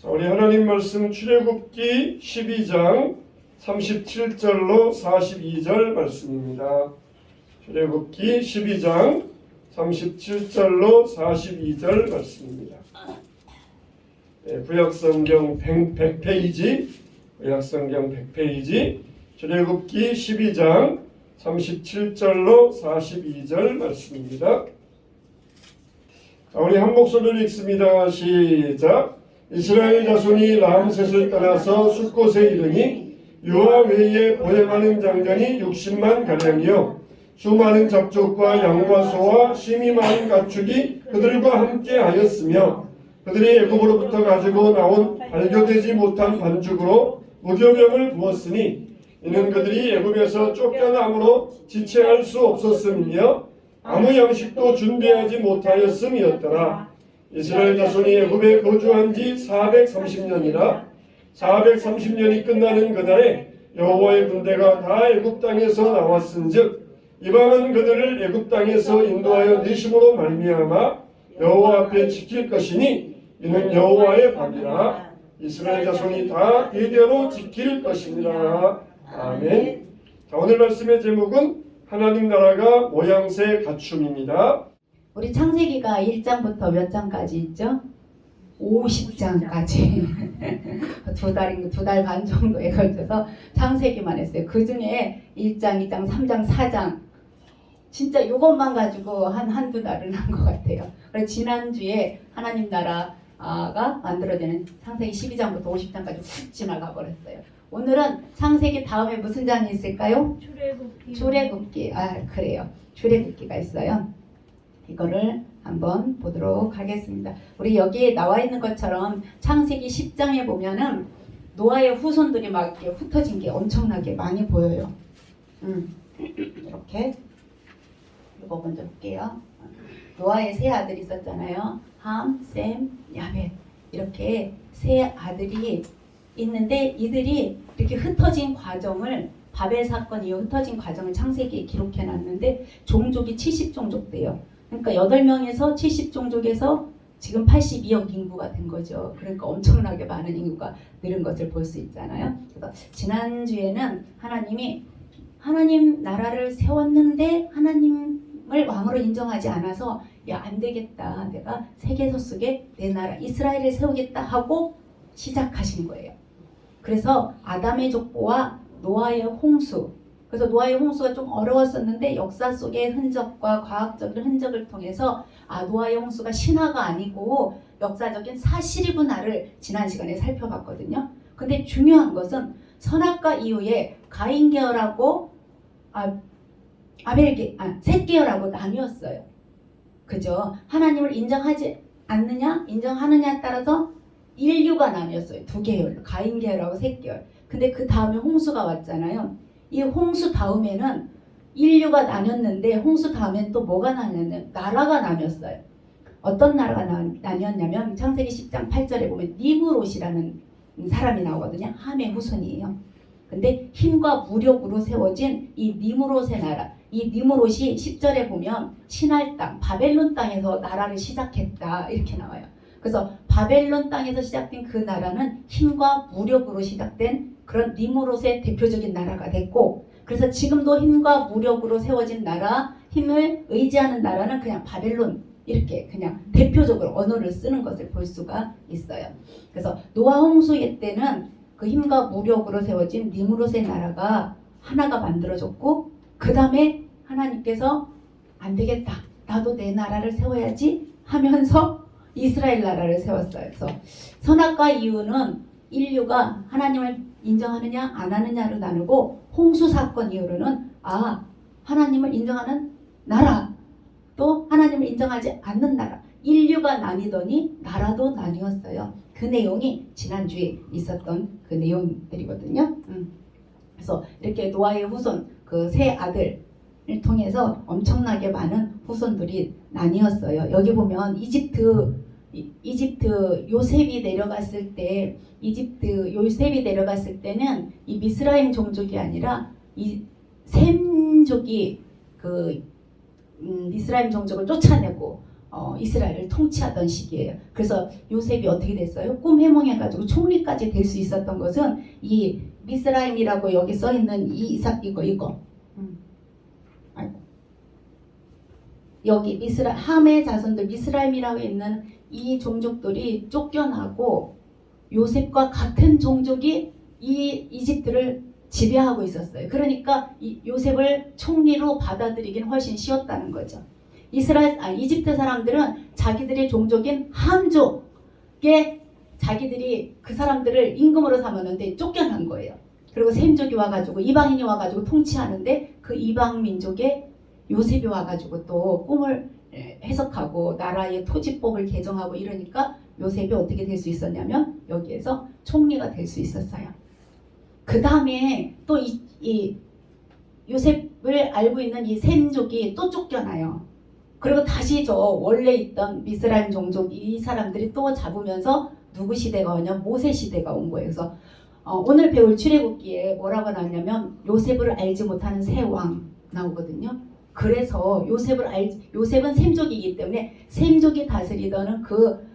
자, 우리 하나님 말씀 출애굽기 12장 37절로 42절 말씀입니다. 출애굽기 12장 37절로 42절 말씀입니다. 구약성경 100페이지, 구약성경 100페이지, 출애굽기 12장 37절로 42절 말씀입니다. 자, 우리 한 목소리로 읽습니다. 시작. 이스라엘 자손이 라암셋을 떠나서 숫곳에 이르니 유아 외에 보행하는 장전이 60만 가량이요 수많은 잡족과 양과 소와 심이 많은 가축이 그들과 함께 하였으며 그들이 애굽으로부터 가지고 나온 발교되지 못한 반죽으로 무교병을 부었으니 이는 그들이 애굽에서 쫓겨남으로 지체할 수 없었음이며 아무 양식도 준비하지 못하였음이었더라. 이스라엘 자손이 애굽에 거주한 지 430년이라 430년이 끝나는 그날에 여호와의 군대가 다 애굽 땅에서 나왔은즉 이방은 그들을 애굽 땅에서 인도하여 내심으로 말미암아 여호와 앞에 지킬 것이니 이는 여호와의 법이라. 이스라엘 자손이 다 대대로 지킬 것입니다. 아멘. 자, 오늘 말씀의 제목은 하나님 나라가 모양새 갖춤입니다. 우리 창세기가 1장부터 몇 장까지 있죠? 50장까지 두 달 반 정도에 걸쳐서 창세기만 했어요. 그 중에 1장, 2장, 3장, 4장 진짜 이것만 가지고 한두 달은 한 것 같아요. 그래서 지난주에 하나님 나라가 만들어지는 창세기 12장부터 50장까지 훅 지나가 버렸어요. 오늘은 창세기 다음에 무슨 장이 있을까요? 출애굽기. 그래요. 출애굽기가 있어요. 이거를 한번 보도록 하겠습니다. 우리 여기에 나와 있는 것처럼 창세기 10장에 보면은 노아의 후손들이 막 이렇게 흩어진 게 엄청나게 많이 보여요. 이렇게 이거 먼저 볼게요. 노아의 세 아들이 있었잖아요. 함, 셈, 야벳. 이렇게 세 아들이 있는데 이들이 이렇게 흩어진 과정을 바벨 사건 이후 흩어진 과정을 창세기에 기록해 놨는데 종족이 70종족 돼요. 그러니까 8명에서 70종족에서 지금 82억 인구가 된 거죠. 그러니까 엄청나게 많은 인구가 늘은 것을 볼 수 있잖아요. 그래서 지난주에는 하나님이 하나님 나라를 세웠는데 하나님을 왕으로 인정하지 않아서 야, 안 되겠다. 내가 세계서 속에 내 나라 이스라엘을 세우겠다 하고 시작하신 거예요. 그래서 아담의 족보와 노아의 홍수. 그래서 노아의 홍수가 좀 어려웠었는데 역사 속의 흔적과 과학적인 흔적을 통해서 노아의 홍수가 신화가 아니고 역사적인 사실이구나를 지난 시간에 살펴봤거든요. 근데 중요한 것은 선악과 이후에 가인 계열하고 셋 계열하고 나뉘었어요. 그죠? 하나님을 인정하지 않느냐, 인정하느냐에 따라서 인류가 나뉘었어요. 두 계열, 가인 계열하고 셋 계열. 근데 그 다음에 홍수가 왔잖아요. 이 홍수 다음에는 인류가 나뉘었는데 홍수 다음엔 또 뭐가 나뉘었냐면 나라가 나뉘었어요. 어떤 나라가 나뉘었냐면 창세기 10장 8절에 보면 니므롯이라는 사람이 나오거든요. 함의 후손이에요. 근데 힘과 무력으로 세워진 이 니므롯의 나라, 이 니므롯이 10절에 보면 신할 땅, 바벨론 땅에서 나라를 시작했다 이렇게 나와요. 그래서 바벨론 땅에서 시작된 그 나라는 힘과 무력으로 시작된 그런 니므롯의 대표적인 나라가 됐고, 그래서 지금도 힘과 무력으로 세워진 나라, 힘을 의지하는 나라는 그냥 바벨론 이렇게 그냥 대표적으로 언어를 쓰는 것을 볼 수가 있어요. 그래서 노아 홍수의 때는 그 힘과 무력으로 세워진 니므롯의 나라가 하나가 만들어졌고, 그 다음에 하나님께서 안 되겠다, 나도 내 나라를 세워야지 하면서 이스라엘 나라를 세웠어요. 그래서 선악과 이유는 인류가 하나님을 인정하느냐 안 하느냐로 나누고, 홍수 사건 이후로는 하나님을 인정하는 나라, 또 하나님을 인정하지 않는 나라, 인류가 나뉘더니 나라도 나뉘었어요. 그 내용이 지난주에 있었던 그 내용들이거든요. 그래서 이렇게 노아의 후손 그 세 아들을 통해서 엄청나게 많은 후손들이 나뉘었어요. 여기 보면 이집트 요셉이 내려갔을 때는 이 미스라임 종족이 아니라 이 셈족이 그 미스라임 종족을 쫓아내고 이스라엘을 통치하던 시기예요. 그래서 요셉이 어떻게 됐어요? 꿈 해몽해가지고 총리까지 될 수 있었던 것은 이 미스라임이라고 여기 써 있는 이거. 아이고. 여기 함의 자손들 미스라임이라고 있는 이 종족들이 쫓겨나고 요셉과 같은 종족이 이 이집트를 지배하고 있었어요. 그러니까 이 요셉을 총리로 받아들이긴 훨씬 쉬웠다는 거죠. 이집트 사람들은 자기들의 종족인 함족에 자기들이 그 사람들을 임금으로 삼았는데 쫓겨난 거예요. 그리고 셈족이 와가지고 이방인이 와가지고 통치하는데 그 이방 민족에 요셉이 와가지고 또 꿈을 해석하고 나라의 토지법을 개정하고 이러니까 요셉이 어떻게 될 수 있었냐면 여기에서 총리가 될 수 있었어요. 그 다음에 또 이 요셉을 알고 있는 이 셈족이 또 쫓겨나요. 그리고 다시 저 원래 있던 미스라임 종족 이 사람들이 또 잡으면서 누구 시대가 오냐? 모세 시대가 온 거예요. 그래서 오늘 배울 출애굽기에 뭐라고 나왔냐면 요셉을 알지 못하는 새 왕 나오거든요. 그래서 요셉은 셈족이기 때문에 셈족이 다스리던 그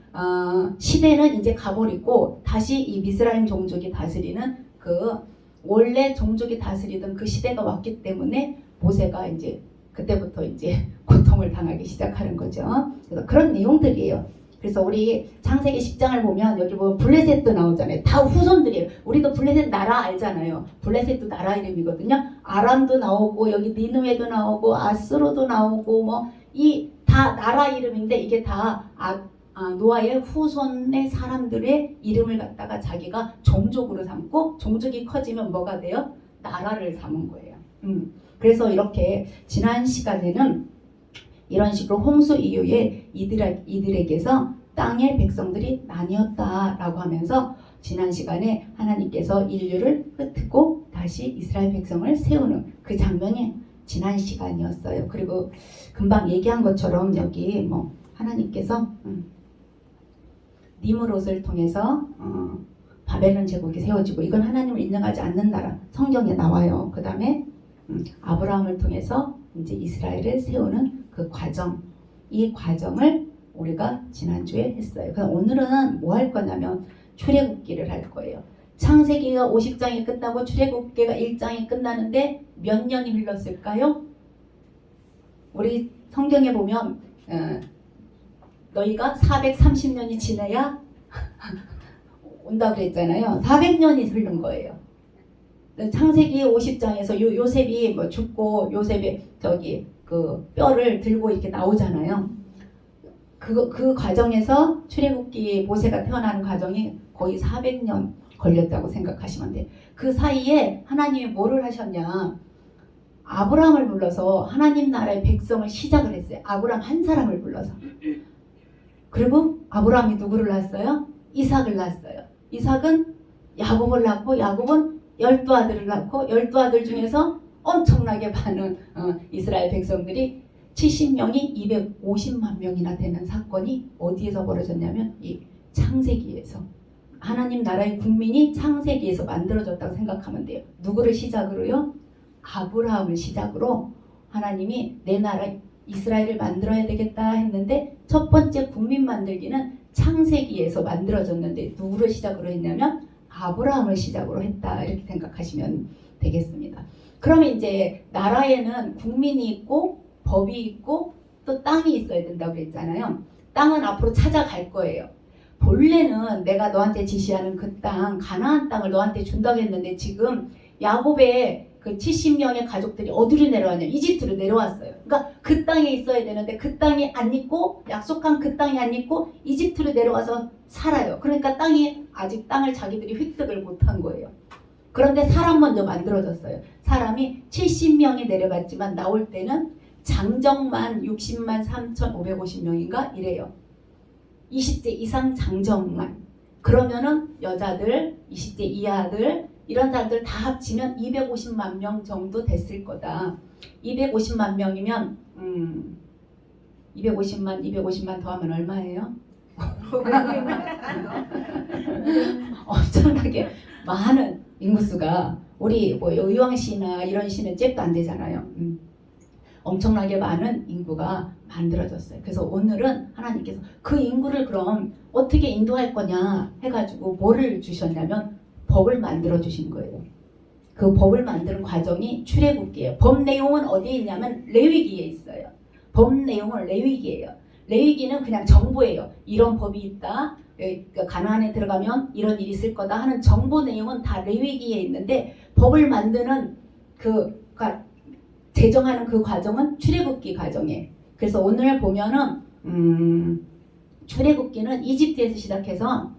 시대는 이제 가버리고 다시 이 미스라임 종족이 다스리는 그 원래 종족이 다스리던 그 시대가 왔기 때문에 모세가 이제 그때부터 이제 고통을 당하기 시작하는 거죠. 그래서 그런 내용들이에요. 그래서 우리 창세기 10장을 보면 여기 보면 블레셋도 나오잖아요. 다 후손들이에요. 우리도 블레셋 나라 알잖아요. 블레셋도 나라 이름이거든요. 아람도 나오고 여기 니느웨도 나오고 아스로도 나오고 뭐 이 다 나라 이름인데 이게 다 노아의 후손의 사람들의 이름을 갖다가 자기가 종족으로 삼고 종족이 커지면 뭐가 돼요? 나라를 삼은 거예요. 그래서 이렇게 지난 시간에는 이런 식으로 홍수 이후에 이들에게서 땅의 백성들이 나뉘었다라고 하면서 지난 시간에 하나님께서 인류를 흩고 다시 이스라엘 백성을 세우는 그 장면이 지난 시간이었어요. 그리고 금방 얘기한 것처럼 여기 뭐 하나님께서 니므롯을 통해서 바벨론 제국이 세워지고 이건 하나님을 인정하지 않는 나라 성경에 나와요. 그 다음에 아브라함을 통해서 이제 이스라엘을 세우는 그 과정, 이 과정을 우리가 지난주에 했어요. 그럼 오늘은 뭐 할 거냐면 출애굽기를 할 거예요. 창세기가 50장이 끝나고 출애굽기가 1장이 끝나는데 몇 년이 흘렀을까요? 우리 성경에 보면 너희가 430년이 지나야 온다고 그랬잖아요. 400년이 흐른 거예요. 창세기 50장에서 요셉이 뭐 죽고 요셉이 저기 그 뼈를 들고 이렇게 나오잖아요. 그 과정에서 출애굽기 모세가 태어나는 과정이 거의 400년 걸렸다고 생각하시면 돼요. 그 사이에 하나님이 뭐를 하셨냐? 아브라함을 불러서 하나님 나라의 백성을 시작을 했어요. 아브라함 한 사람을 불러서. 그리고 아브라함이 누구를 낳았어요? 이삭을 낳았어요. 이삭은 야곱을 낳고 야곱은 12아들을 낳고 12아들 중에서 엄청나게 많은 이스라엘 백성들이 70명이 250만 명이나 되는 사건이 어디에서 벌어졌냐면 이 창세기에서 하나님 나라의 국민이 창세기에서 만들어졌다고 생각하면 돼요. 누구를 시작으로요? 아브라함을 시작으로 하나님이 내 나라 이스라엘을 만들어야 되겠다 했는데 첫 번째 국민 만들기는 창세기에서 만들어졌는데 누구를 시작으로 했냐면 아브라함을 시작으로 했다 이렇게 생각하시면 되겠습니다. 그러면 이제 나라에는 국민이 있고 법이 있고 또 땅이 있어야 된다고 그랬잖아요. 땅은 앞으로 찾아갈 거예요. 본래는 내가 너한테 지시하는 그 땅, 가나안 땅을 너한테 준다고 했는데 지금 야곱의 그 70명의 가족들이 어디로 내려왔냐? 이집트로 내려왔어요. 그러니까 그 땅에 있어야 되는데 그 땅이 안 있고 약속한 그 땅이 안 있고 이집트로 내려와서 살아요. 그러니까 아직 땅을 자기들이 획득을 못한 거예요. 그런데 사람 먼저 만들어졌어요. 사람이 70명이 내려갔지만 나올 때는 장정만 60만 3,550명인가 이래요. 20세 이상 장정만. 그러면은 여자들, 20세 이하들 이런 사람들 다 합치면 250만 명 정도 됐을 거다. 250만 명이면 250만 더하면 얼마예요? 엄청나게 많은 인구수가 우리 뭐 의왕시나 이런 시는 잽도 안 되잖아요. 엄청나게 많은 인구가 만들어졌어요. 그래서 오늘은 하나님께서 그 인구를 그럼 어떻게 인도할 거냐 해가지고 뭐를 주셨냐면 법을 만들어 주신 거예요. 그 법을 만드는 과정이 출애굽기예요. 법 내용은 어디에 있냐면 레위기에 있어요. 법 내용은 레위기예요. 레위기는 그냥 정보예요. 이런 법이 있다. 가나안에 들어가면 이런 일이 있을 거다 하는 정보 내용은 다 레위기에 있는데 법을 만드는 제정하는 그 과정은 출애굽기 과정이에요. 그래서 오늘 보면은 출애굽기는 이집트에서 시작해서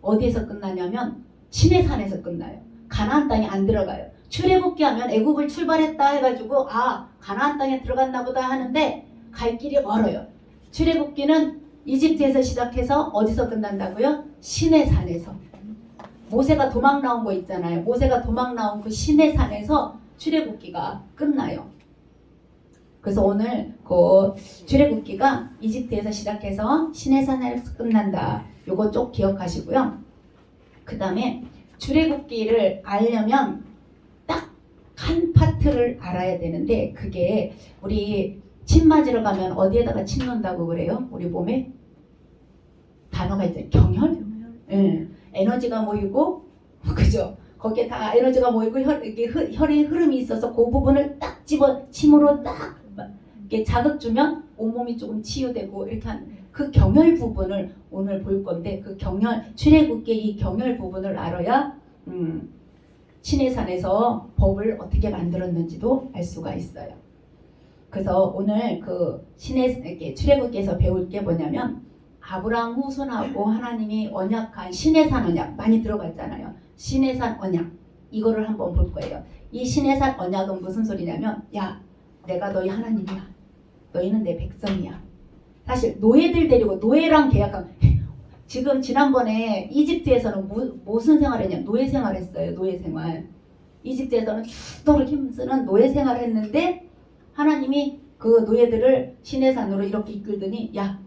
어디에서 끝나냐면 시내산에서 끝나요. 가나안 땅에 안 들어가요. 출애굽기 하면 애굽을 출발했다 해가지고 가나안 땅에 들어갔나 보다 하는데 갈 길이 멀어요. 출애굽기는 이집트에서 시작해서 어디서 끝난다고요? 시내산에서. 모세가 도망 나온 거 있잖아요. 모세가 도망 나온 그 시내산에서 출애굽기가 끝나요. 그래서 오늘 그 출애굽기가 이집트에서 시작해서 시내산에서 끝난다. 요거 쭉 기억하시고요. 그 다음에 출애굽기를 알려면 딱 한 파트를 알아야 되는데 그게 우리 침 맞으러 가면 어디에다가 침 넣는다고 그래요? 우리 몸에 단어가 있잖아요. 경혈? 네. 에너지가 모이고 그죠? 거기에 다 에너지가 모이고 혈의 흐름이 있어서 그 부분을 딱 집어 침으로 딱 이렇게 자극 주면 온몸이 조금 치유되고 이렇게 한 그 경혈 부분을 오늘 볼 건데 그 경혈 출애굽기의 이 경혈 부분을 알아야 시내산에서 법을 어떻게 만들었는지도 알 수가 있어요. 그래서 오늘 그 출애굽기에서 배울 게 뭐냐면 아브라함 후손하고 하나님이 언약한 시내산 언약 많이 들어갔잖아요. 시내산 언약 이거를 한번 볼 거예요. 이 시내산 언약은 무슨 소리냐면 야 내가 너희 하나님이야. 너희는 내 백성이야. 사실 노예들 데리고 노예랑 계약한 지금 지난번에 이집트에서는 무슨 생활했냐 노예 생활했어요. 노예 생활. 이집트에서는 죽도록 힘쓰는 노예 생활을 했는데 하나님이 그 노예들을 시내산으로 이렇게 이끌더니 야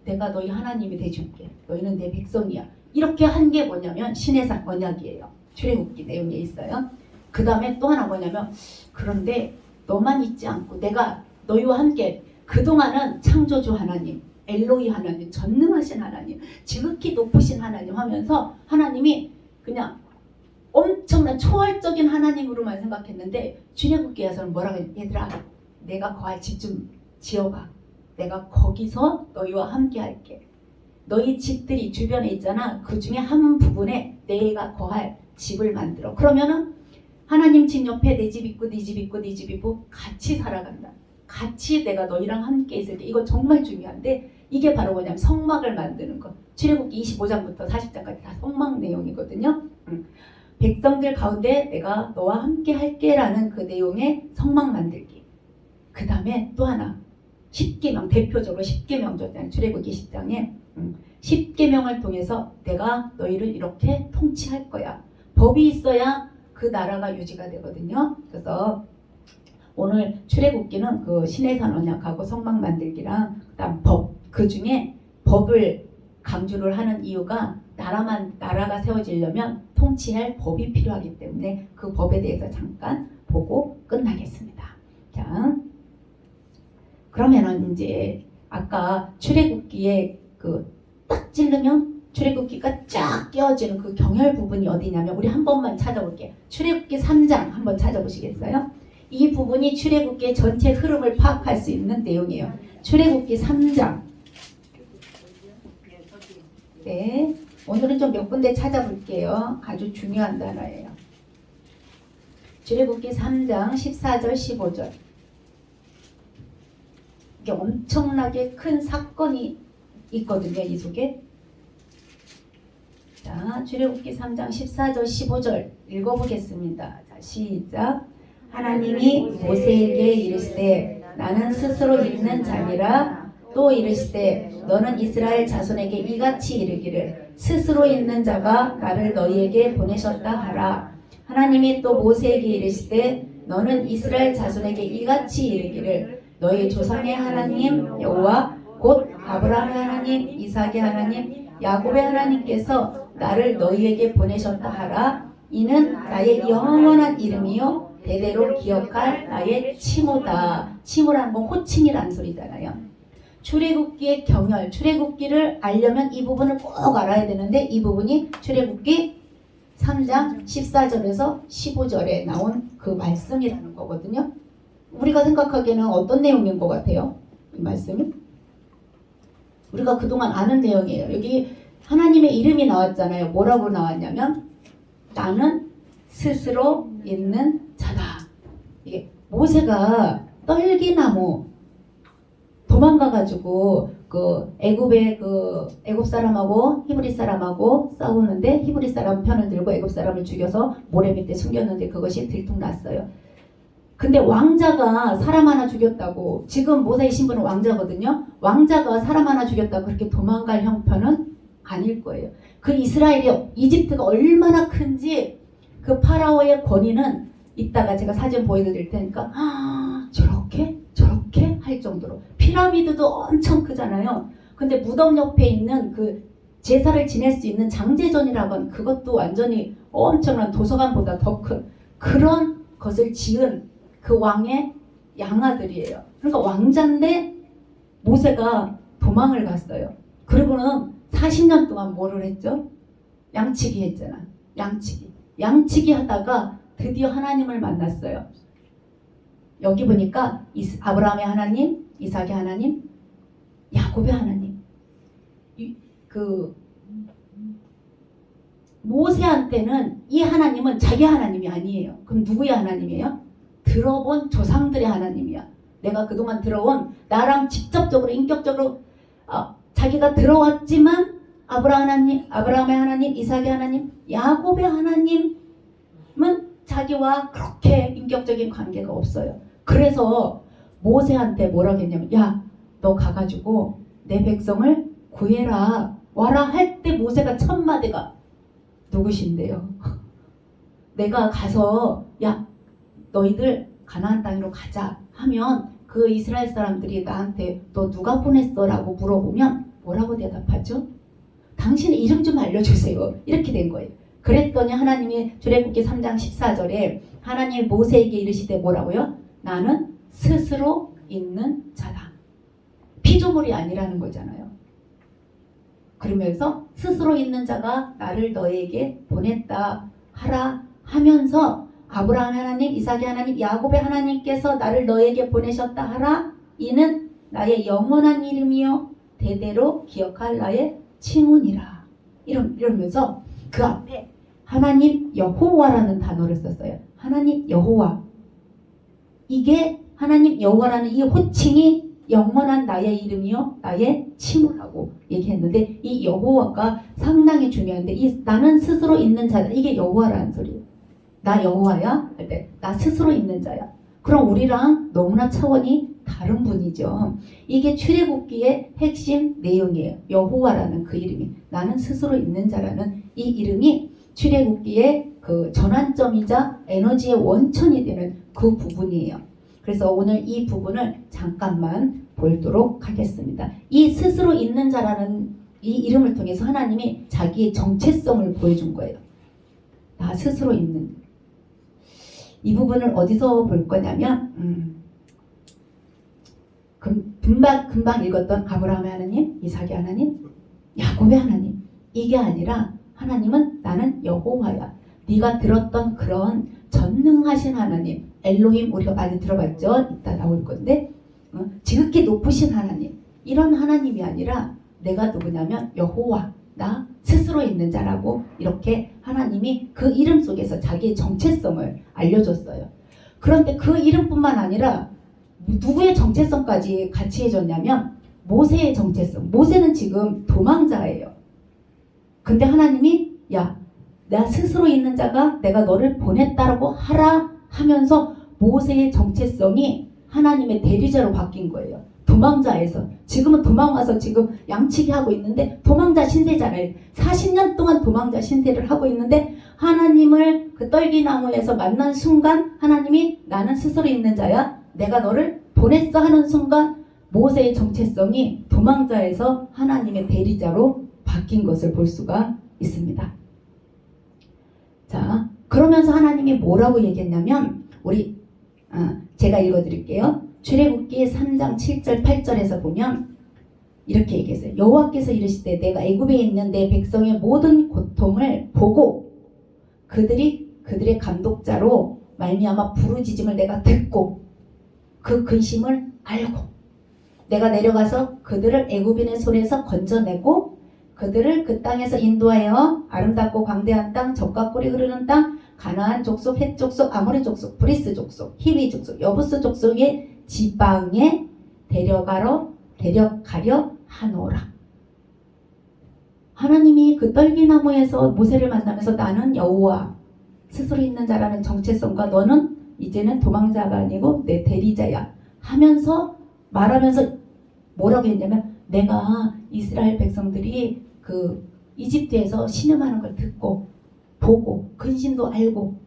내가 너희 하나님이 돼줄게. 너희는 내 백성이야. 이렇게 한 게 뭐냐면 시내산 언약이에요. 출애굽기 내용에 있어요. 그 다음에 또 하나 뭐냐면 그런데 너만 있지 않고 내가 너희와 함께 그동안은 창조주 하나님, 엘로이 하나님, 전능하신 하나님, 지극히 높으신 하나님 하면서 하나님이 그냥 엄청난 초월적인 하나님으로만 생각했는데 출애굽기에서는 뭐라고 했냐 얘들아 내가 거할 집 좀 지어봐. 내가 거기서 너희와 함께 할게. 너희 집들이 주변에 있잖아. 그 중에 한 부분에 내가 거할 집을 만들어. 그러면은 하나님 집 옆에 내 집 있고 네 집 있고 네 집 있고 같이 살아간다. 같이 내가 너희랑 함께 있을게. 이거 정말 중요한데 이게 바로 뭐냐면 성막을 만드는 거. 출애굽기 25장부터 40장까지 다 성막 내용이거든요. 백성들 가운데 내가 너와 함께 할게라는 그 내용의 성막 만들기. 그 다음에 또 하나 10계명 대표적으로 10계명 줬잖아요. 출애굽기 10장에 10계명을 통해서 내가 너희를 이렇게 통치할 거야. 법이 있어야 그 나라가 유지가 되거든요. 그래서 오늘 출애굽기는 그 시내산 언약하고 성막 만들기랑 그다음 법 그 중에 법을 강조를 하는 이유가 나라가 세워지려면 통치할 법이 필요하기 때문에 그 법에 대해서 잠깐 보고 끝나겠습니다. 자, 그러면은 이제 아까 출애굽기에 그 딱 찌르면 출애굽기가 쫙 끼워지는 그 경혈 부분이 어디냐면 우리 한 번만 찾아볼게요. 출애굽기 3장 한번 찾아보시겠어요? 이 부분이 출애굽기의 전체 흐름을 파악할 수 있는 내용이에요. 출애굽기 3장. 네, 오늘은 좀 몇 군데 찾아볼게요. 아주 중요한 단어예요. 출애굽기 3장 14절 15절. 이게 엄청나게 큰 사건이 있거든요. 이 속에. 자, 출애굽기 3장 14절 15절 읽어보겠습니다. 자, 시작. 하나님이 모세에게 이르시되 나는 스스로 있는 자니라. 또 이르시되 너는 이스라엘 자손에게 이같이 이르기를 스스로 있는 자가 나를 너희에게 보내셨다 하라. 하나님이 또 모세에게 이르시되 너는 이스라엘 자손에게 이같이 이르기를 너희 조상의 하나님 여호와 곧 아브라함의 하나님, 이삭의 하나님, 야곱의 하나님께서 나를 너희에게 보내셨다 하라. 이는 나의 영원한 이름이요 대대로 기억할 나의 칭호다. 칭호라는 건 호칭이라는 소리잖아요. 출애굽기의 경열, 출애굽기를 알려면 이 부분을 꼭 알아야 되는데 이 부분이 출애굽기 3장 14절에서 15절에 나온 그 말씀이라는 거거든요. 우리가 생각하기에는 어떤 내용인 것 같아요? 이 말씀이? 우리가 그동안 아는 내용이에요. 여기 하나님의 이름이 나왔잖아요. 뭐라고 나왔냐면 나는 스스로 있는 자다. 이게 모세가 떨기나무 도망가가지고 그 애굽의 그 애굽 사람하고 히브리 사람하고 싸우는데 히브리 사람 편을 들고 애굽 사람을 죽여서 모래 밑에 숨겼는데 그것이 들통났어요. 근데 왕자가 사람 하나 죽였다고, 지금 모세의 신분은 왕자거든요. 왕자가 사람 하나 죽였다고 그렇게 도망갈 형편은 아닐 거예요. 그 이스라엘이, 이집트가 얼마나 큰지 그 파라오의 권위는 이따가 제가 사진 보여드릴 테니까 저렇게 할 정도로. 피라미드도 엄청 크잖아요. 근데 무덤 옆에 있는 그 제사를 지낼 수 있는 장제전이라고 하는 그것도 완전히 엄청난 도서관보다 더 큰 그런 것을 지은 그 왕의 양아들이에요. 그러니까 왕자인데 모세가 도망을 갔어요. 그리고는 40년 동안 뭐를 했죠? 양치기 했잖아. 양치기 하다가 드디어 하나님을 만났어요. 여기 보니까 아브라함의 하나님, 이삭의 하나님, 야곱의 하나님. 그 모세한테는 이 하나님은 자기 하나님이 아니에요. 그럼 누구의 하나님이에요? 들어본 조상들의 하나님이야. 내가 그동안 들어온 나랑 직접적으로 인격적으로 자기가 들어왔지만 아브라함의 하나님, 이삭의 하나님, 야곱의 하나님은 자기와 그렇게 인격적인 관계가 없어요. 그래서 모세한테 뭐라고 했냐면 야, 너 가가지고 내 백성을 구해라 와라 할 때 모세가 첫 마디가 누구신데요? 내가 가서 야, 너희들 가나안 땅으로 가자 하면 그 이스라엘 사람들이 나한테 너 누가 보냈어? 라고 물어보면 뭐라고 대답하죠? 당신 이름 좀 알려주세요. 이렇게 된 거예요. 그랬더니 하나님이 출애굽기 3장 14절에 하나님이 모세에게 이르시되 뭐라고요? 나는 스스로 있는 자다. 피조물이 아니라는 거잖아요. 그러면서 스스로 있는 자가 나를 너에게 보냈다 하라 하면서 아브라함의 하나님, 이삭의 하나님, 야곱의 하나님께서 나를 너에게 보내셨다 하라. 이는 나의 영원한 이름이요 대대로 기억할 나의 칭훈이라. 이러면서 그 앞에 하나님 여호와라는 단어를 썼어요. 하나님 여호와. 이게 하나님 여호와라는 이 호칭이 영원한 나의 이름이요 나의 칭호라고 얘기했는데 이 여호와가 상당히 중요한데 나는 스스로 있는 자다. 이게 여호와라는 소리예요. 나 여호와야? 할 때 나 스스로 있는 자야. 그럼 우리랑 너무나 차원이 다른 분이죠. 이게 출애굽기의 핵심 내용이에요. 여호와라는 그 이름이 나는 스스로 있는 자라는 이 이름이 출애굽기의 그 전환점이자 에너지의 원천이 되는 그 부분이에요. 그래서 오늘 이 부분을 잠깐만 보도록 하겠습니다. 이 스스로 있는 자라는 이 이름을 통해서 하나님이 자기의 정체성을 보여준 거예요. 나 스스로 있는. 이 부분을 어디서 볼 거냐면 금방 읽었던 아브라함의 하나님, 이삭의 하나님, 야곱의 하나님. 이게 아니라 하나님은 나는 여호와야. 네가 들었던 그런 전능하신 하나님, 엘로힘 우리가 많이 들어봤죠? 이따 나올 건데 지극히 높으신 하나님. 이런 하나님이 아니라 내가 누구냐면 여호와. 나 스스로 있는 자라고 이렇게 하나님이 그 이름 속에서 자기의 정체성을 알려줬어요. 그런데 그 이름뿐만 아니라 누구의 정체성까지 같이 해줬냐면 모세의 정체성. 모세는 지금 도망자예요. 근데 하나님이 야, 나 스스로 있는 자가 내가 너를 보냈다라고 하라 하면서 모세의 정체성이 하나님의 대리자로 바뀐 거예요. 도망자에서. 지금은 도망와서 지금 양치기 하고 있는데 도망자 신세잖아요. 40년 동안 도망자 신세를 하고 있는데 하나님을 그 떨기나무에서 만난 순간 하나님이 나는 스스로 있는 자야. 내가 너를 보냈어 하는 순간 모세의 정체성이 도망자에서 하나님의 대리자로 바뀐 것을 볼 수가 있습니다. 자, 그러면서 하나님이 뭐라고 얘기했냐면 우리 제가 읽어드릴게요. 출애굽기 3장 7절 8절에서 보면 이렇게 얘기했어요. 여호와께서 이르시되 내가 애굽에 있는 내 백성의 모든 고통을 보고 그들의 감독자로 말미암아 부르짖음을 내가 듣고 그 근심을 알고 내가 내려가서 그들을 애굽인의 손에서 건져내고 그들을 그 땅에서 인도하여 아름답고 광대한 땅, 젖과 꿀이 흐르는 땅, 가나안 족속, 헷 족속, 아모리 족속, 브리스 족속, 히위 족속, 여부스 족속의 지방에 데려가려 하노라. 하나님이 그 떨기나무에서 모세를 만나면서 나는 여호와 스스로 있는 자라는 정체성과 너는 이제는 도망자가 아니고 내 대리자야 하면서 말하면서 뭐라고 했냐면 내가 이스라엘 백성들이 그 이집트에서 신음하는 걸 듣고 보고 근심도 알고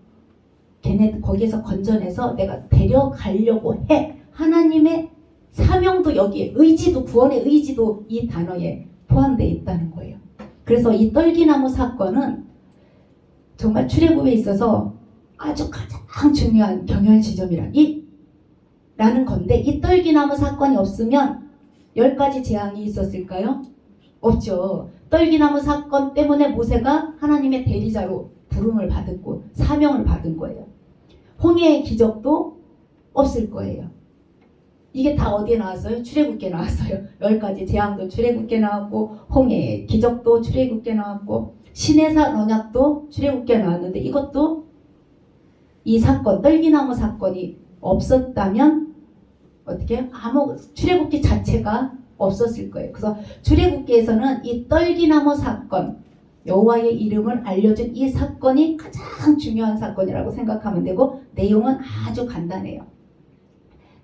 걔네 거기에서 건져내서 내가 데려가려고 해. 하나님의 사명도 여기에 의지도 구원의 의지도 이 단어에 포함되어 있다는 거예요. 그래서 이 떨기나무 사건은 정말 출애굽에 있어서 아주 가장 중요한 경혈 지점이라는 건데 이 떨기나무 사건이 없으면 10가지 재앙이 있었을까요? 없죠. 떨기나무 사건 때문에 모세가 하나님의 대리자로 부름을 받았고 사명을 받은 거예요. 홍해의 기적도 없을 거예요. 이게 다 어디에 나왔어요? 출애굽기에 나왔어요. 10가지 재앙도 출애굽기에 나왔고 홍해의 기적도 출애굽기에 나왔고 시내산 언약도 출애굽기에 나왔는데 이것도 이 사건 떨기나무 사건이 없었다면 어떻게 출애굽기 자체가 없었을 거예요. 그래서 출애굽기에서는 이 떨기나무 사건 여호와의 이름을 알려준 이 사건이 가장 중요한 사건이라고 생각하면 되고 내용은 아주 간단해요.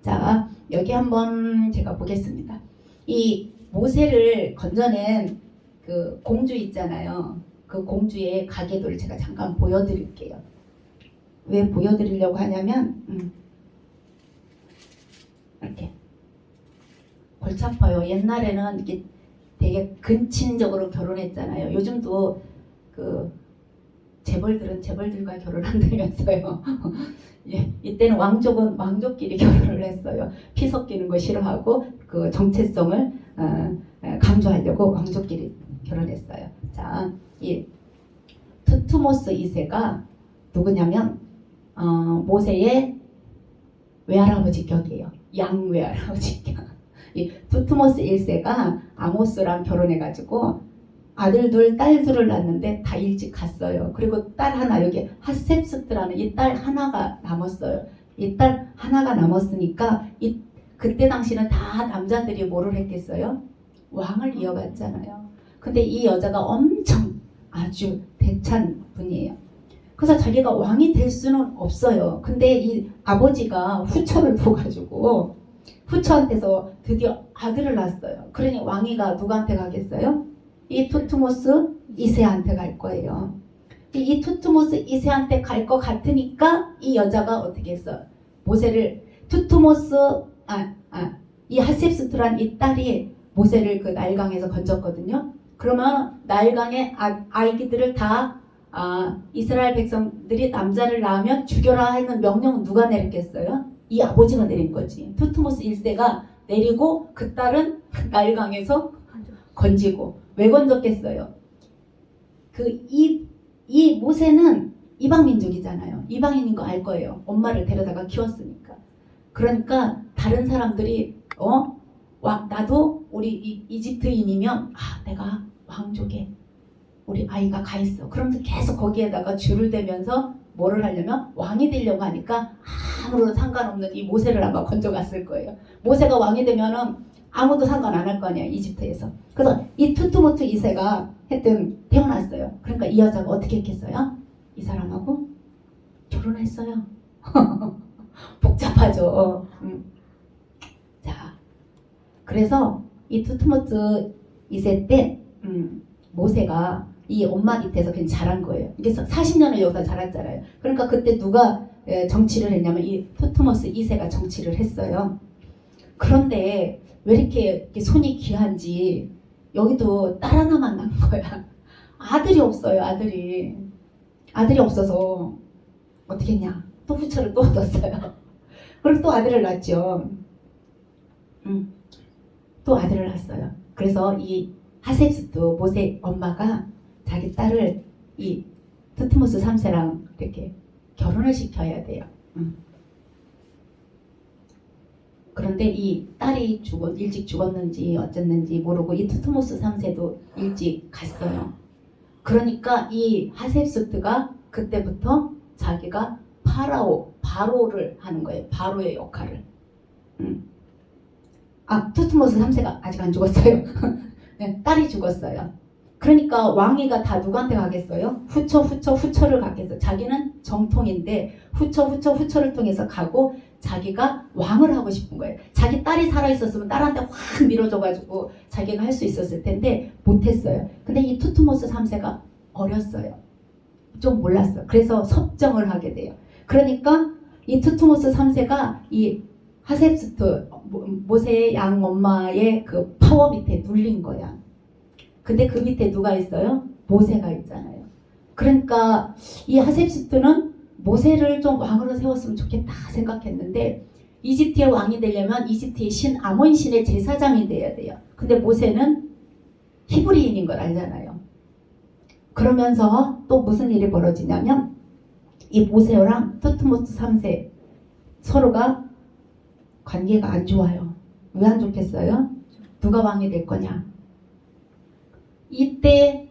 자, 여기 한번 제가 보겠습니다. 이 모세를 건져낸 그 공주 있잖아요. 그 공주의 가계도를 제가 잠깐 보여드릴게요. 왜 보여드리려고 하냐면 이렇게 골치 아파요. 옛날에는 이게 되게 근친적으로 결혼했잖아요. 요즘도 그 재벌들은 재벌들과 결혼한다면서요. 예, 이때는 왕족은 왕족끼리 결혼을 했어요. 피 섞이는 거 싫어하고 그 정체성을 강조하려고 왕족끼리 결혼했어요. 자, 이 투트모스 2세가 누구냐면 모세의 외할아버지 격이에요. 양외할아버지 격. 이 투트모스 1세가 아모스랑 결혼해가지고 아들 둘, 딸 둘을 낳았는데 다 일찍 갔어요. 그리고 딸 하나, 여기 핫셉스트라는 이 딸 하나가 남았어요. 이 딸 하나가 남았으니까 그때 당시는 다 남자들이 뭐를 했겠어요? 왕을 이어갔잖아요. 근데 이 여자가 엄청 아주 대찬 분이에요. 그래서 자기가 왕이 될 수는 없어요. 근데 이 아버지가 후처를 둬가지고 후처한테서 드디어 아들을 낳았어요. 그러니 왕위가 누구한테 가겠어요? 이 투트모스 2세한테 갈 거예요. 이 투트모스 2세한테 갈 것 같으니까 이 여자가 어떻게 했어? 모세를 투트모스 이 하셉스트란 이 딸이 모세를 그 나일강에서 건졌거든요. 그러면 나일강의 아이들을 다 이스라엘 백성들이 남자를 낳으면 죽여라 하는 명령은 누가 내렸겠어요? 이 아버지가 내린 거지. 투트모스 1세가 내리고 그 딸은 나일강에서 건지고. 왜 건졌겠어요? 이 모세는 이방민족이잖아요. 이방인인 거 알 거예요. 엄마를 데려다가 키웠으니까. 그러니까 다른 사람들이 나도 우리 이집트인이면 내가 왕족에 우리 아이가 가 있어. 그러면서 계속 거기에다가 줄을 대면서 뭐를 하려면 왕이 되려고 하니까 아무런 상관없는 이 모세를 아마 건져갔을 거예요. 모세가 왕이 되면은 아무도 상관 안 할 거 아니야, 이집트에서. 그래서 이 투트모스 2세가 하여튼 태어났어요. 그러니까 이 여자가 어떻게 했겠어요? 이 사람하고 결혼했어요. 복잡하죠. 자, 그래서 이 투트모스 2세 때 모세가 이 엄마 밑에서 그냥 자란 거예요. 그래서 40년을 여기서 자랐잖아요. 그러니까 그때 누가 정치를 했냐면 이 투트모스 2세가 정치를 했어요. 그런데 왜 이렇게 손이 귀한지 여기도 딸 하나만 낳은 거야. 아들이 없어요. 아들이 없어서 어떻게 했냐? 또 후처를 또 얻었어요. 그리고 또 아들을 낳죠. 또 아들을 낳았어요. 그래서 이 하셉스트 모세 엄마가 자기 딸을 이 트트모스 3세랑 이렇게 결혼을 시켜야 돼요. 그런데 이 딸이 일찍 죽었는지 어쨌는지 모르고 이 트트모스 3세도 일찍 갔어요. 그러니까 이 하셉스트가 그때부터 자기가 바로를 하는 거예요. 바로의 역할을. 투트모스 3세가 아직 안 죽었어요. 네, 딸이 죽었어요. 그러니까 왕위가 다 누구한테 가겠어요? 후처를 가겠어요. 자기는 정통인데 후처를 통해서 가고 자기가 왕을 하고 싶은 거예요. 자기 딸이 살아있었으면 딸한테 확 밀어줘가지고 자기가 할 수 있었을 텐데 못했어요. 근데 이 투트모스 3세가 어렸어요. 좀 몰랐어요. 그래서 섭정을 하게 돼요. 그러니까 이 투트모스 3세가 이 하셉스트 모세의 양 엄마의 그 파워 밑에 눌린 거야. 근데 그 밑에 누가 있어요? 모세가 있잖아요. 그러니까 이 하셉스트는 모세를 좀 왕으로 세웠으면 좋겠다 생각했는데 이집트의 왕이 되려면 이집트의 신 아몬 신의 제사장이 돼야 돼요. 근데 모세는 히브리인인 걸 알잖아요. 그러면서 또 무슨 일이 벌어지냐면 이 모세랑 투트모스 3세 서로가 관계가 안 좋아요. 왜 안 좋겠어요? 누가 왕이 될 거냐? 이때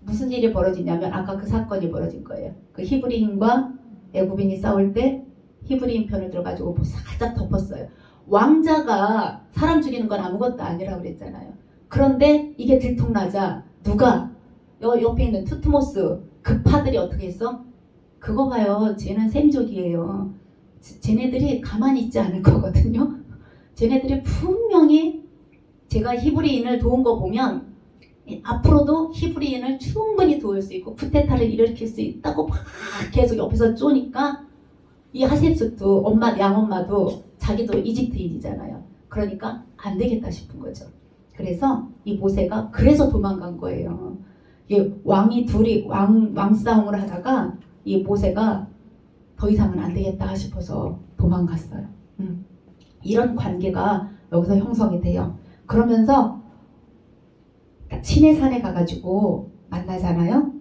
무슨 일이 벌어지냐면 아까 그 사건이 벌어진 거예요. 그 히브리인과 애굽인이 싸울 때 히브리인 편을 들어가지고 살짝 덮었어요. 왕자가 사람 죽이는 건 아무것도 아니라고 그랬잖아요. 그런데 이게 들통나자 누가 옆에 있는 투트모스 그 파들이 어떻게 했어? 그거 봐요. 쟤는 셈족이에요. 쟤네들이 가만히 있지 않을 거거든요. 쟤네들이 분명히 제가 히브리인을 도운 거 보면 앞으로도 히브리인을 충분히 도울 수 있고 쿠데타를 일으킬 수 있다고 막 계속 옆에서 쪼니까 이 하셉스트 양엄마도 자기도 이집트인이잖아요. 그러니까 안 되겠다 싶은 거죠. 그래서 이 모세가 그래서 도망간 거예요. 이 왕이 둘이 왕 싸움을 하다가 이 모세가 더 이상은 안 되겠다 싶어서 도망갔어요. 이런 관계가 여기서 형성이 돼요. 그러면서 시내산에 가가지고 만나잖아요.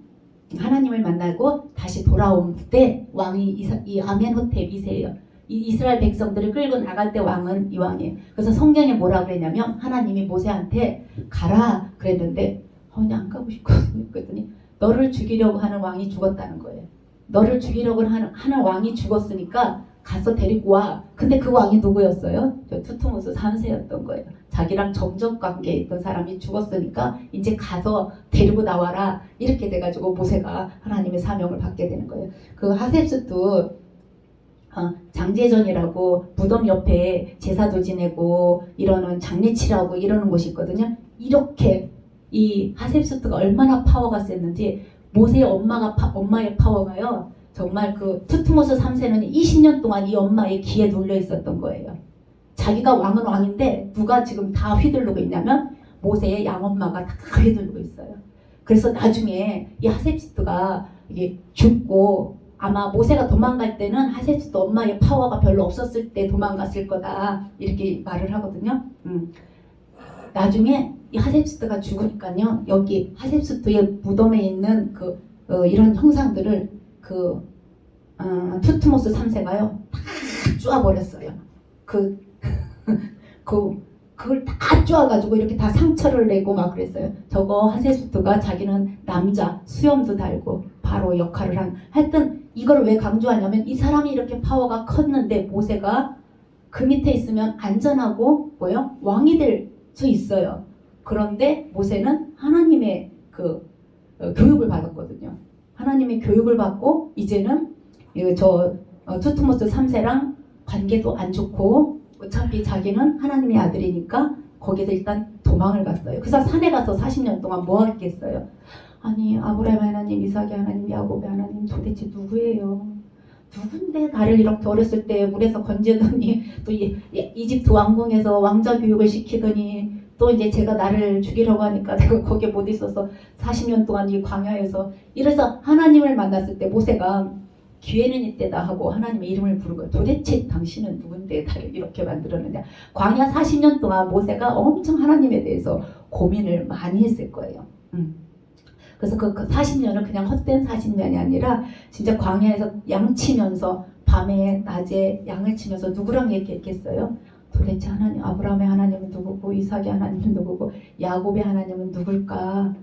하나님을 만나고 다시 돌아온 때 왕이 이 아멘호텝 2세예요. 이 이스라엘 백성들을 끌고 나갈 때 왕은 이 왕이에요. 그래서 성경에 뭐라 그랬냐면 하나님이 모세한테 가라 그랬는데 그냥 안 가고 싶거든요. 그랬더니 너를 죽이려고 하는 왕이 죽었다는 거예요. 너를 죽이려고 하는 왕이 죽었으니까 가서 데리고 와. 근데 그 왕이 누구였어요? 저 투트모스 3세였던 거예요. 자기랑 정적 관계에 있던 사람이 죽었으니까 이제 가서 데리고 나와라. 이렇게 돼가지고 모세가 하나님의 사명을 받게 되는 거예요. 그 하셉스도 장제전이라고 무덤 옆에 제사도 지내고 이러는 장례치라고 이러는 곳이 있거든요. 이렇게 이 하셉스트가 얼마나 파워가 셌는지 모세의 엄마의 파워가요. 정말 그 투트모스 3세는 20년 동안 이 엄마의 귀에 눌려 있었던 거예요. 자기가 왕은 왕인데 누가 지금 다 휘두르고 있냐면 모세의 양엄마가 다 휘두르고 있어요. 그래서 나중에 이 하셉스트가 이게 죽고 아마 모세가 도망갈 때는 하셉스트 엄마의 파워가 별로 없었을 때 도망갔을 거다 이렇게 말을 하거든요. 나중에 이 하셉스트가 죽으니까요. 여기 하셉스트의 무덤에 있는 이런 형상들을 투트모스 3세가요 다 쪼아버렸어요. 그걸 다 쪼아가지고 이렇게 다 상처를 내고 막 그랬어요. 저거 하셉스트가 자기는 남자 수염도 달고 바로 역할을 하여튼 이걸 왜 강조하냐면 이 사람이 이렇게 파워가 컸는데 모세가 그 밑에 있으면 안전하고 왕이 될 수 있어요. 그런데 모세는 하나님의 교육을 받았거든요. 하나님의 교육을 받고 이제는 투트모스 3세랑 관계도 안 좋고 어차피 자기는 하나님의 아들이니까 거기서 일단 도망을 갔어요. 그래서 산에 가서 40년 동안 뭐 하겠어요? 아니 아브라함 하나님, 이삭의 하나님, 야곱의 하나님 도대체 누구예요? 누군데 나를 이렇게 어렸을 때 물에서 건지더니 또 이집트 왕궁에서 왕자 교육을 시키더니 또 이제 제가 나를 죽이려고 하니까 내가 거기에 못 있어서 40년 동안 이 광야에서 이래서 하나님을 만났을 때 모세가 기회는 이때다 하고 하나님의 이름을 부른 거예요. 도대체 당신은 누군데 나를 이렇게 만들었느냐. 광야 40년 동안 모세가 엄청 하나님에 대해서 고민을 많이 했을 거예요. 그래서 그 40년은 그냥 헛된 40년이 아니라 진짜 광야에서 양치면서 밤에 낮에 양을 치면서 누구랑 얘기했겠어요? 도대체 하나님, 아브라함의 하나님은 누구고 이삭의 하나님은 누구고 야곱의 하나님은 누굴까?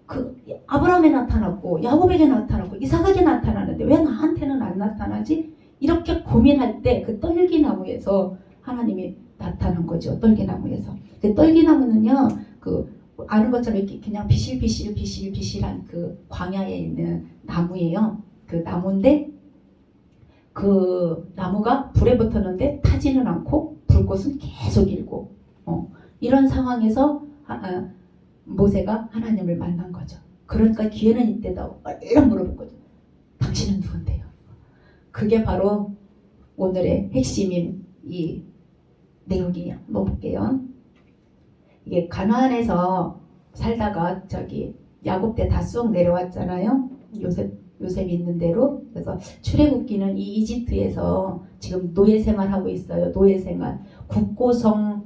그 아브라함에 나타났고 야곱에게 나타났고 이삭에게 나타나는데 왜 나한테는 안 나타나지? 이렇게 고민할 때 그 떨기나무에서 하나님이 나타난 거죠. 떨기나무에서. 그 떨기나무는요, 그 아는 것처럼 이렇게 그냥 비실비실한 그 광야에 있는 나무예요. 그 나무인데 그 나무가 불에 붙었는데 타지는 않고 불꽃은 계속 일고 이런 상황에서 모세가 하나님을 만난 거죠. 그러니까 기회는 이때다. 얼른 물어본 거죠. 당신은 누군데요? 그게 바로 오늘의 핵심인 이 내용이에요. 한번 볼게요. 이게 가나안에서 살다가 저기 야곱 때 다 쑥 내려왔잖아요. 요셉이 있는 대로. 그래서 출애굽기는 이 이집트에서 지금 노예 생활하고 있어요. 노예 생활. 국고성인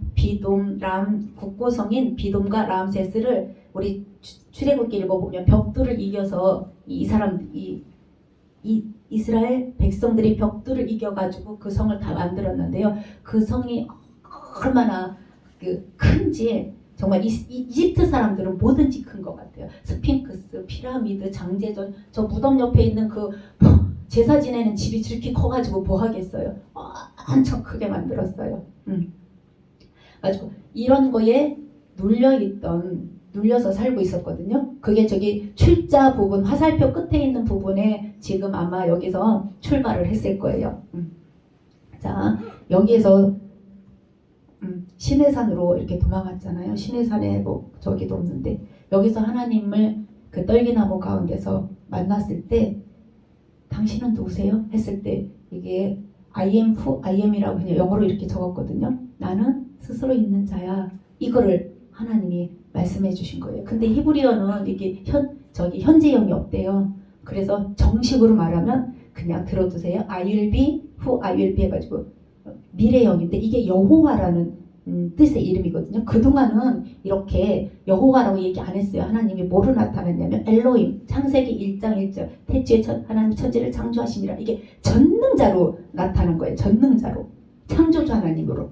비돔과 람세스를 우리 출애굽기 읽어보면 벽돌을 이겨서 이스라엘 백성들이 벽돌을 이겨가지고 그 성을 다 만들었는데요. 그 성이 얼마나 큰지 정말 이집트 사람들은 뭐든지 큰 것 같아요. 스핑크스, 피라미드, 장제전, 저 무덤 옆에 있는 그 제사 지내는 집이 저렇게 커가지고 뭐 하겠어요. 엄청 크게 만들었어요. 가지고 이런 거에 눌려서 살고 있었거든요. 그게 저기 출자 부분, 화살표 끝에 있는 부분에 지금 아마 여기서 출발을 했을 거예요. 자, 여기에서 시내산으로 이렇게 도망갔잖아요. 시내산에 뭐 저기도 없는데 여기서 하나님을 그 떨기나무 가운데서 만났을 때 당신은 누구세요? 했을 때 이게 I am who I am이라고 그냥 영어로 이렇게 적었거든요. 나는 스스로 있는 자야. 이거를 하나님이 말씀해 주신 거예요. 근데 히브리어는 이게 현재형이 없대요. 그래서 정식으로 말하면 그냥 들어두세요. I will be who I will be 해가지고 미래형인데 이게 여호와라는 뜻의 이름이거든요. 그동안은 이렇게 여호와라고 얘기 안 했어요. 하나님이 뭐로 나타났냐면 엘로힘, 창세기 1장 1절 태초에 하나님 천지를 창조하심이라. 이게 전능자로 나타난 거예요. 전능자로. 창조주 하나님으로.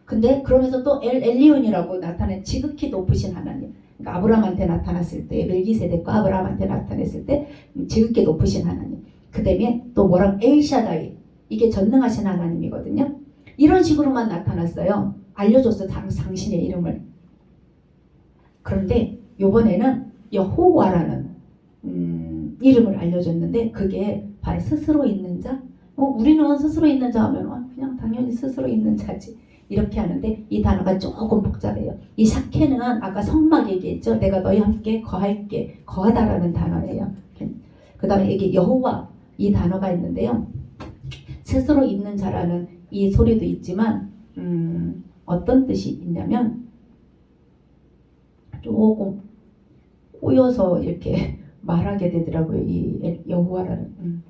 근데 그러면서 또 엘리온이라고 나타낸 지극히 높으신 하나님. 그러니까 아브라함한테 나타났을 때 멜기세덱과 아브라함한테 나타냈을 때 지극히 높으신 하나님. 그 다음에 또 뭐랑 엘샤다이. 이게 전능하신 하나님이거든요. 이런 식으로만 나타났어요. 알려줬어. 당신의 이름을. 그런데 이번에는 여호와라는 이름을 알려줬는데 그게 바로 스스로 있는 자. 우리는 스스로 있는 자 하면 그냥 당연히 스스로 있는 자지. 이렇게 하는데 이 단어가 조금 복잡해요. 이 샤케는 아까 성막 얘기했죠. 내가 너희와 함께 거할게. 거하다라는 단어예요. 그 다음에 이게 여호와 이 단어가 있는데요. 스스로 있는 자라는 이 소리도 있지만 어떤 뜻이 있냐면 조금 꼬여서 이렇게 말하게 되더라고요. 이 여호와라는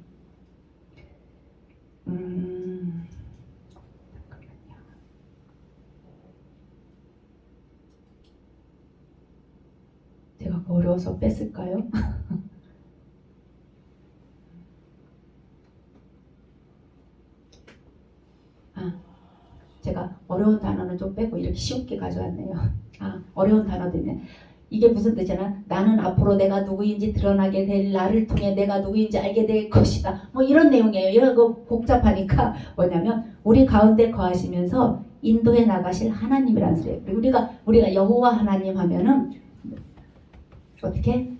제가 어려워서 뺐을까요? 제가 어려운 단어는 좀 빼고 이렇게 쉽게 가져왔네요. 어려운 단어도 있네. 이게 무슨 뜻이냐? 나는 앞으로 내가 누구인지 드러나게 될 나를 통해 내가 누구인지 알게 될 것이다. 뭐 이런 내용이에요. 이런 거 복잡하니까 뭐냐면 우리 가운데 거하시면서 인도에 나가실 하나님이라는 소리예요. 우리가 여호와 하나님 하면은 어떻게?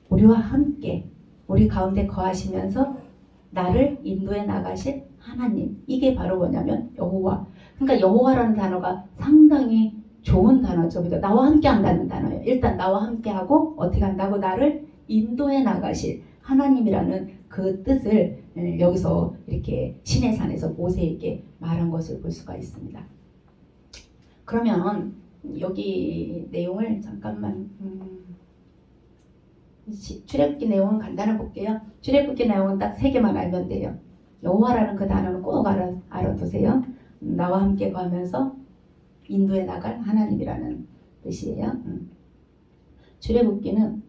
우리와 함께 우리 가운데 거하시면서 나를 인도에 나가실 하나님. 이게 바로 뭐냐면 여호와. 그러니까 여호와라는 단어가 상당히 좋은 단어죠. 그러니까 나와 함께 한다는 단어예요. 일단 나와 함께 하고 어떻게 한다고? 나를 인도에 나가실 하나님이라는 그 뜻을 여기서 이렇게 시내산에서 모세에게 말한 것을 볼 수가 있습니다. 그러면 여기 내용을 잠깐만 출애굽기 내용은 간단히 볼게요. 출애굽기 내용은 딱 3개만 알면 돼요. 여호와라는 그 단어는 꼭 알아두세요. 나와 함께 가면서 인도에 나갈 하나님이라는 뜻이에요. 출애굽기는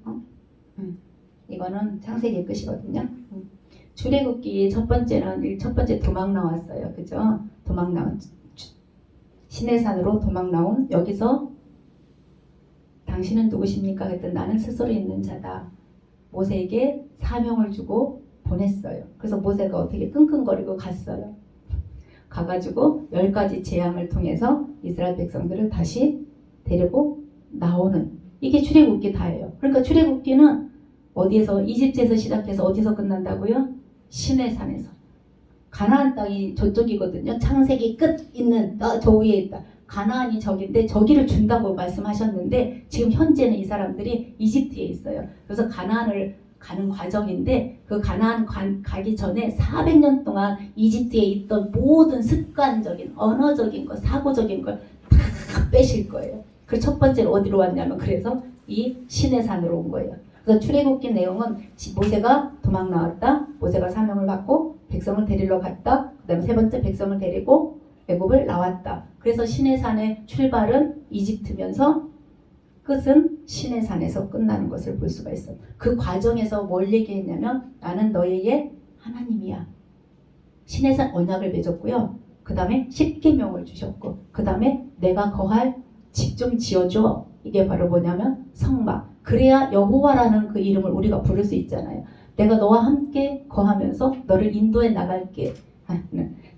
이거는 창세기 끝이거든요. 출애굽기 첫 번째 도망 나왔어요. 그죠? 도망 나온 시내산으로 도망 나온 여기서 당신은 누구십니까? 그랬더니 나는 스스로 있는 자다. 모세에게 사명을 주고 보냈어요. 그래서 모세가 어떻게 끙끙거리고 갔어요. 가가지고 10가지 재앙을 통해서 이스라엘 백성들을 다시 데리고 나오는 이게 출애굽기 다예요. 그러니까 출애굽기는 어디에서 이집트에서 시작해서 어디서 끝난다고요? 시내산에서. 가나안 땅이 저쪽이거든요. 창세기 끝 있는 저 위에 있다. 가나안이 저기인데 저기를 준다고 말씀하셨는데 지금 현재는 이 사람들이 이집트에 있어요. 그래서 가나안을 가는 과정인데 그 가나안 가기 전에 400년 동안 이집트에 있던 모든 습관적인 언어적인 것, 사고적인 걸 다 빼실 거예요. 그 첫 번째로 어디로 왔냐면 그래서 이 시내산으로 온 거예요. 그래서 출애굽기 내용은 모세가 도망 나왔다. 모세가 사명을 받고 백성을 데리러 갔다. 그 다음에 세 번째 백성을 데리고 애굽을 나왔다. 그래서 시내산의 출발은 이집트면서 끝은 시내산에서 끝나는 것을 볼 수가 있어요. 그 과정에서 뭘 얘기했냐면 나는 너희의 하나님이야. 시내산 언약을 맺었고요. 그 다음에 10계명을 주셨고 그 다음에 내가 거할 집 좀 지어줘. 이게 바로 뭐냐면 성막. 그래야 여호와라는 그 이름을 우리가 부를 수 있잖아요. 내가 너와 함께 거하면서 너를 인도해 나갈게.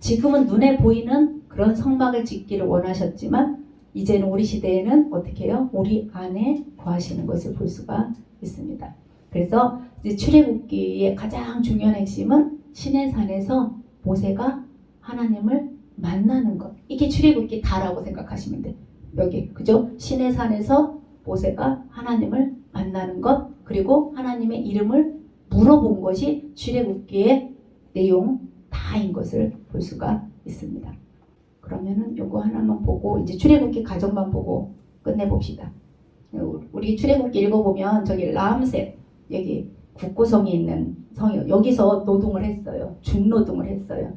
지금은 눈에 보이는 그런 성막을 짓기를 원하셨지만 이제는 우리 시대에는 어떻게 해요? 우리 안에 거하시는 것을 볼 수가 있습니다. 그래서 이제 출애굽기의 가장 중요한 핵심은 시내산에서 모세가 하나님을 만나는 것. 이게 출애굽기 다라고 생각하시면 돼요. 여기 그죠? 시내산에서 모세가 하나님을 만나는 것 그리고 하나님의 이름을 물어본 것이 출애굽기의 내용 다인 것을 볼 수가 있습니다. 그러면은 요거 하나만 보고 이제 출애굽기 가정만 보고 끝내봅시다. 우리 출애굽기 읽어보면 저기 라암셋 여기 국고성이 있는 성이 여기서 노동을 했어요. 중노동을 했어요.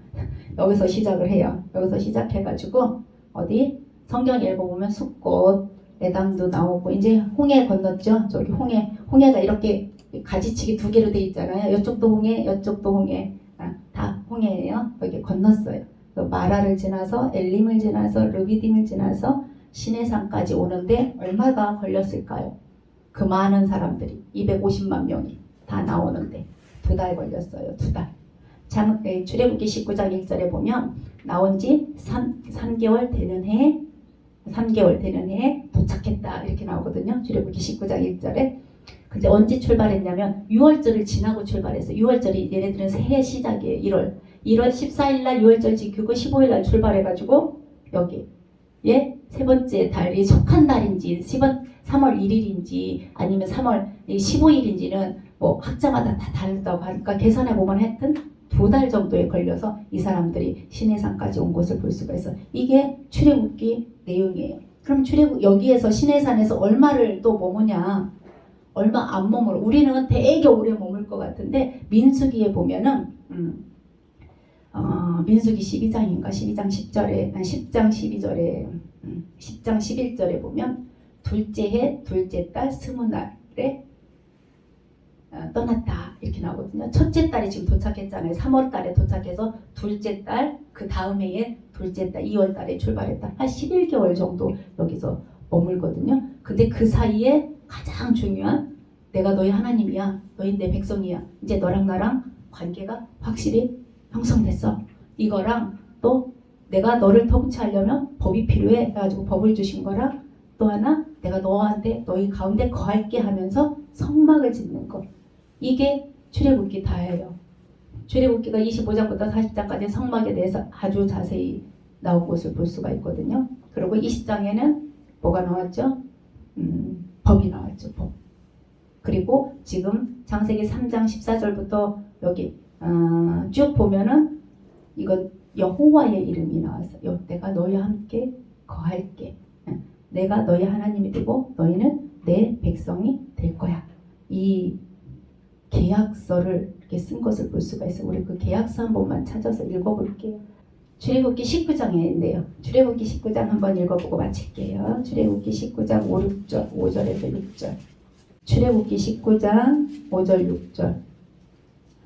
여기서 시작을 해요. 여기서 시작해가지고 어디 성경 읽어보면 숫꽃 에담도 나오고 이제 홍해 건넜죠. 저기 홍해가 이렇게 가지치기 2개로 돼 있잖아요. 이쪽도 홍해, 이쪽도 홍해. 다 홍해예요. 여기 건넜어요. 마라를 지나서 엘림을 지나서 르비딤을 지나서 시내산까지 오는데 얼마가 걸렸을까요? 그 많은 사람들이 250만 명이 다 나오는데 2달 걸렸어요. 2달. 출애굽기 19장 1절에 보면 나온 지 3개월 되는 해에 도착했다 이렇게 나오거든요. 출애굽기 19장 1절에. 근데 언제 출발했냐면 6월절을 지나고 출발했어요. 6월절이 얘네들은 새해 시작이에요. 1월 14일날 6월절 지키고 15일날 출발해가지고 여기 세 번째 달이 속한 달인지 3월 1일인지 아니면 3월 15일인지는 뭐 학자마다 다 다르다고 하니까 계산해보면 하여튼 2달 정도에 걸려서 이 사람들이 시내산까지 온 것을 볼 수가 있어요. 이게 출애굽기 내용이에요. 그럼 여기에서 시내산에서 얼마를 또 머무냐? 얼마 안 머물어. 우리는 되게 오래 머물 것 같은데 민수기에 보면은 민수기 12장인가 12장 10절에 10장 12절에 10장 11절에 보면 둘째 해 둘째 달 20날에 떠났다 이렇게 나오거든요. 첫째 달이 지금 도착했잖아요. 3월 달에 도착해서 둘째 달 그 다음 해에 둘째 달 2월 달에 출발했다. 한 11개월 정도 여기서 머물거든요. 근데 그 사이에 가장 중요한 내가 너희 하나님이야. 너희 내 백성이야. 이제 너랑 나랑 관계가 확실히 형성됐어. 이거랑 또 내가 너를 통치하려면 법이 필요해 해가지고 법을 주신 거랑 또 하나 내가 너한테 너희 가운데 거할게 하면서 성막을 짓는 것. 이게 출애굽기 다예요. 출애굽기가 25장부터 40장까지 성막에 대해서 아주 자세히 나온 것을 볼 수가 있거든요. 그리고 20장에는 뭐가 나왔죠? 법이 나왔죠. 법. 그리고 지금 창세기 3장 14절부터 여기 쭉 보면은 이건 여호와의 이름이 나왔어요. 내가 너희와 함께 거할게. 내가 너희 하나님이 되고 너희는 내 백성이 될 거야. 이 계약서를 이렇게 쓴 것을 볼 수가 있어요. 우리 그 계약서 한 번만 찾아서 읽어볼게요. 출애굽기 19장에 있네요. 출애굽기 19장 한번 읽어보고 마칠게요. 출애굽기 19장 5절에서 6절. 출애굽기 19장 5절 6절.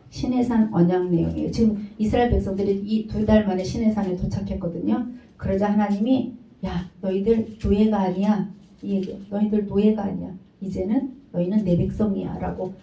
시내산 언약 내용이에요. 지금 이스라엘 백성들이 이 2달 만에 시내산에 도착했거든요. 그러자 하나님이 야 너희들 노예가 아니야. 너희들 노예가 아니야. 이제는 너희는 내 백성이야 라고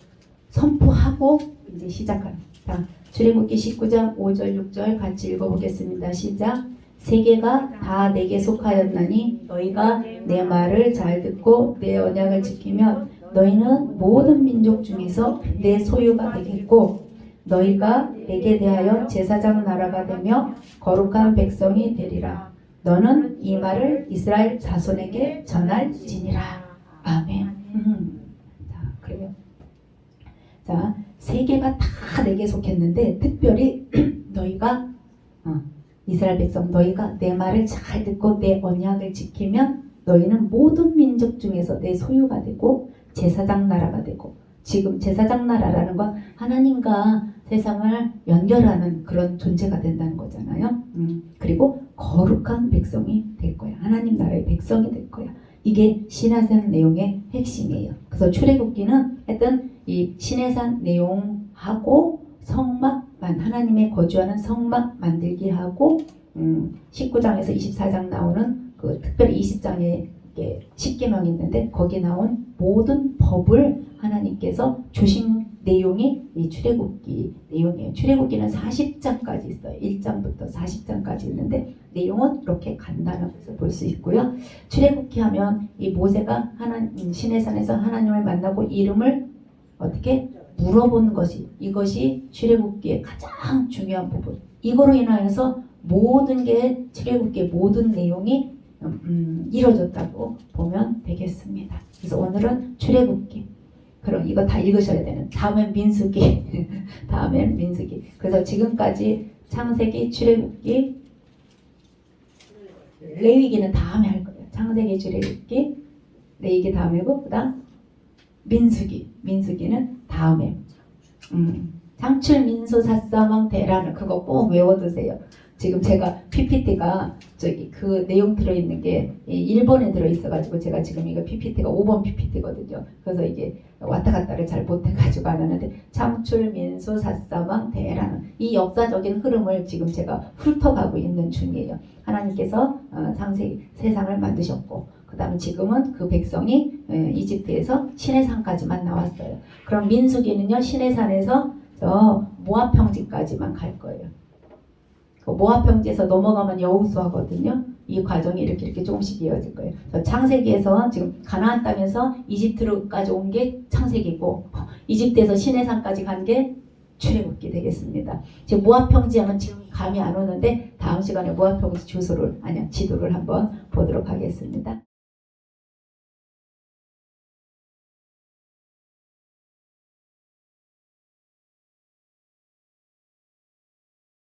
선포하고 이제 시작합니다. 출애굽기 19장 5절 6절 같이 읽어보겠습니다. 시작. 세계가 다 내게 속하였나니 너희가 내 말을 잘 듣고 내 언약을 지키면 너희는 모든 민족 중에서 내 소유가 되겠고 너희가 내게 대하여 제사장 나라가 되며 거룩한 백성이 되리라. 너는 이 말을 이스라엘 자손에게 전할지니라. 아멘. 자, 그래요. 자, 세계가 다 내게 속했는데 특별히 너희가 이스라엘 백성 너희가 내 말을 잘 듣고 내 언약을 지키면 너희는 모든 민족 중에서 내 소유가 되고 제사장 나라가 되고 지금 제사장 나라라는 건 하나님과 세상을 연결하는 그런 존재가 된다는 거잖아요. 그리고 거룩한 백성이 될 거야. 하나님 나라의 백성이 될 거야. 이게 시내산 내용의 핵심이에요. 그래서 출애굽기는 하여튼 이 시내산 내용하고 성막만 하나님의 거주하는 성막 만들기 하고 19장에서 24장 나오는 그 특별히 20장에 십계명이 있는데 거기 나온 모든 법을 하나님께서 주신 내용이 이 출애굽기 내용이에요. 출애굽기는 40장까지 있어요. 1장부터 40장까지 있는데 내용은 이렇게 간단한 것을 볼 수 있고요. 출애굽기 하면 이 모세가 시내산에서 하나님을 만나고 이름을 어떻게 물어본 것이 이것이 출애굽기의 가장 중요한 부분. 이거로 인하여서 모든 게 출애굽기의 모든 내용이 이루어졌다고 보면 되겠습니다. 그래서 오늘은 출애굽기. 그럼 이거 다 읽으셔야 되는. 다음엔 민수기. 다음엔 민수기. 그래서 지금까지 창세기, 출애굽기, 레위기는 다음에 할 거예요. 창세기, 출애굽기, 레위기 다음이고 그다음 민수기. 민수기는 다음에. 창출, 민수, 사사왕, 대라는 그거 꼭 외워두세요. 지금 제가 PPT가 저기 그 내용 들어있는 게 일본에 들어있어가지고 제가 지금 이거 PPT가 5번 PPT거든요. 그래서 이게 왔다 갔다를 잘 못해가지고 안 하는데 창출, 민수, 사사왕, 대라는 이 역사적인 흐름을 지금 제가 훑어가고 있는 중이에요. 하나님께서 창세기 세상을 만드셨고 그 다음에 지금은 그 백성이 이집트에서 시내산까지만 나왔어요. 그럼 민수기는요 시내산에서 저 모압 평지까지만 갈 거예요. 모압 평지에서 넘어가면 여호수아거든요. 이 과정이 이렇게 조금씩 이어질 거예요. 창세기에서 지금 가나안 땅에서 이집트로까지 온 게 창세기고 이집트에서 시내산까지 간 게 출애굽기 되겠습니다. 지금 모압 평지 하면 지금 감이 안 오는데 다음 시간에 모압 평지 지도를 한번 보도록 하겠습니다.